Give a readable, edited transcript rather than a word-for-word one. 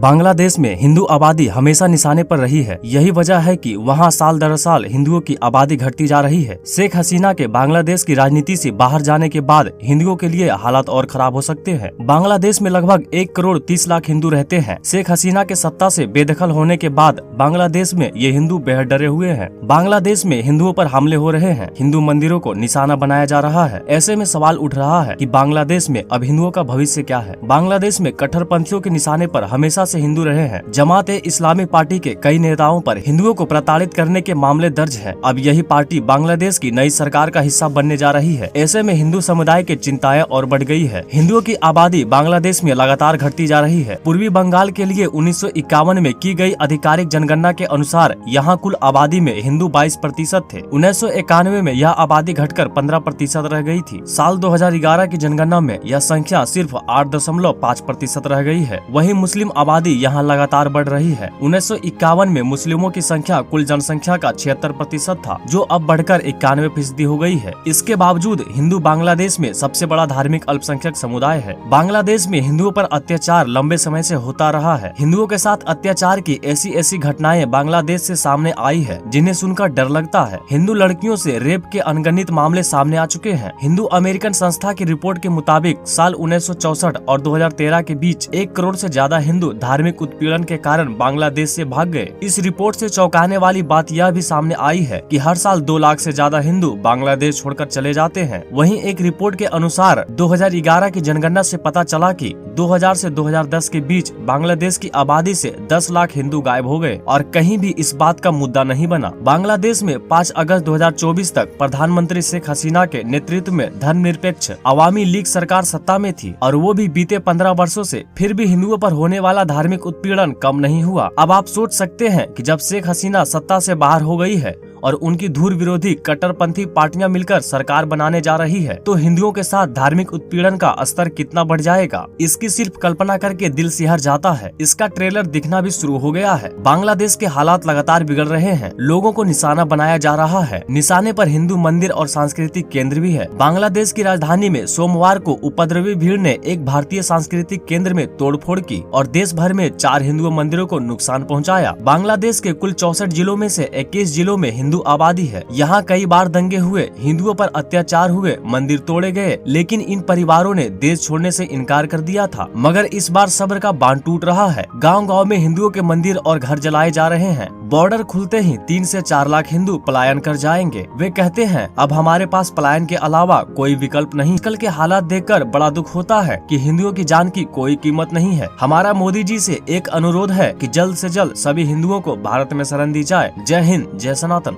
बांग्लादेश में हिंदू आबादी हमेशा निशाने पर रही है। यही वजह है कि वहां साल दर साल हिंदुओं की आबादी घटती जा रही है। शेख हसीना के बांग्लादेश की राजनीति से बाहर जाने के बाद हिंदुओं के लिए हालात और खराब हो सकते हैं। बांग्लादेश में लगभग 1 करोड़ 30 लाख हिंदू रहते हैं। शेख हसीना के सत्ता से बेदखल होने के बाद बांग्लादेश में ये हिंदू बेहद डरे हुए हैं। बांग्लादेश में हिंदुओं पर हमले हो रहे हैं। हिंदू मंदिरों को निशाना बनाया जा रहा है। ऐसे में सवाल उठ रहा है कि बांग्लादेश में अब हिंदुओं का भविष्य क्या है। बांग्लादेश में कट्टरपंथियों के निशाने पर हमेशा से हिंदू रहे हैं। जमात-ए-इस्लामी पार्टी के कई नेताओं पर हिंदुओं को प्रताड़ित करने के मामले दर्ज हैं। अब यही पार्टी बांग्लादेश की नई सरकार का हिस्सा बनने जा रही है। ऐसे में हिंदू समुदाय की चिंताएं और बढ़ गई है। हिंदुओं की आबादी बांग्लादेश में लगातार घटती जा रही है। पूर्वी बंगाल के लिए 1951 में की गई आधिकारिक जनगणना के अनुसार यहाँ कुल आबादी में हिंदू 22% थे। 1991 में यह आबादी घटकर 15% रह गई थी। साल 2011 की जनगणना में यह संख्या सिर्फ 8.5% रह गई है। वहीं मुस्लिम आबादी यहाँ लगातार बढ़ रही है। 1951 में मुस्लिमों की संख्या कुल जनसंख्या का 76% था, जो अब बढ़कर 91% हो गई है। इसके बावजूद हिंदू बांग्लादेश में सबसे बड़ा धार्मिक अल्पसंख्यक समुदाय है। बांग्लादेश में हिंदुओं पर अत्याचार लंबे समय से होता रहा है। हिंदुओं के साथ अत्याचार की ऐसी घटनाएं बांग्लादेश से सामने आई है, जिन्हें सुनकर डर लगता है। हिंदू लड़कियों से रेप के अनगिनत मामले सामने आ चुके हैं। हिंदू अमेरिकन संस्था की रिपोर्ट के मुताबिक साल 1964 और 2013 के बीच 1 करोड़ से ज्यादा हिंदू धार्मिक उत्पीड़न के कारण बांग्लादेश से भाग गए। इस रिपोर्ट से चौंकाने वाली बात यह भी सामने आई है कि हर साल 2 लाख से ज्यादा हिंदू बांग्लादेश छोड़कर चले जाते हैं। वहीं एक रिपोर्ट के अनुसार 2011 की जनगणना से पता चला कि 2000 से 2010 के बीच बांग्लादेश की आबादी से 10 लाख हिंदू गायब हो गए और कहीं भी इस बात का मुद्दा नहीं बना। बांग्लादेश में 5 अगस्त 2024 तक प्रधानमंत्री शेख हसीना के नेतृत्व में धर्मनिरपेक्ष अवामी लीग सरकार सत्ता में थी और वो भी बीते 15 वर्षों से। फिर भी हिंदुओं पर होने वाला धार्मिक उत्पीड़न कम नहीं हुआ। अब आप सोच सकते हैं कि जब शेख हसीना सत्ता से बाहर हो गई है और उनकी धुर विरोधी कट्टरपंथी पार्टियां मिलकर सरकार बनाने जा रही है, तो हिंदुओं के साथ धार्मिक उत्पीड़न का स्तर कितना बढ़ जाएगा, इसकी सिर्फ कल्पना करके दिल सिहर जाता है। इसका ट्रेलर दिखना भी शुरू हो गया है। बांग्लादेश के हालात लगातार बिगड़ रहे हैं। लोगों को निशाना बनाया जा रहा है। निशाने पर हिंदू मंदिर और सांस्कृतिक केंद्र भी है। बांग्लादेश की राजधानी में सोमवार को उपद्रवी भीड़ ने एक भारतीय सांस्कृतिक केंद्र में तोड़फोड़ की और देश भर में 4 हिंदू मंदिरों को नुकसान पहुँचाया। बांग्लादेश के कुल 64 जिलों में से 21 जिलों में हिंदू आबादी है। यहाँ कई बार दंगे हुए, हिंदुओं पर अत्याचार हुए, मंदिर तोड़े गए, लेकिन इन परिवारों ने देश छोड़ने से इनकार कर दिया था। मगर इस बार सब्र का बांध टूट रहा है। गांव-गांव में हिंदुओं के मंदिर और घर जलाए जा रहे हैं। बॉर्डर खुलते ही 3 से 4 लाख हिंदू पलायन कर जाएंगे। वे कहते हैं अब हमारे पास पलायन के अलावा कोई विकल्प नहीं। कल के हालात देखकर बड़ा दुख होता है कि हिंदुओं की जान की कोई कीमत नहीं है। हमारा मोदी जी से एक अनुरोध है कि जल्द से जल्द सभी हिंदुओं को भारत में शरण दी जाए। जय हिंद, जय सनातन।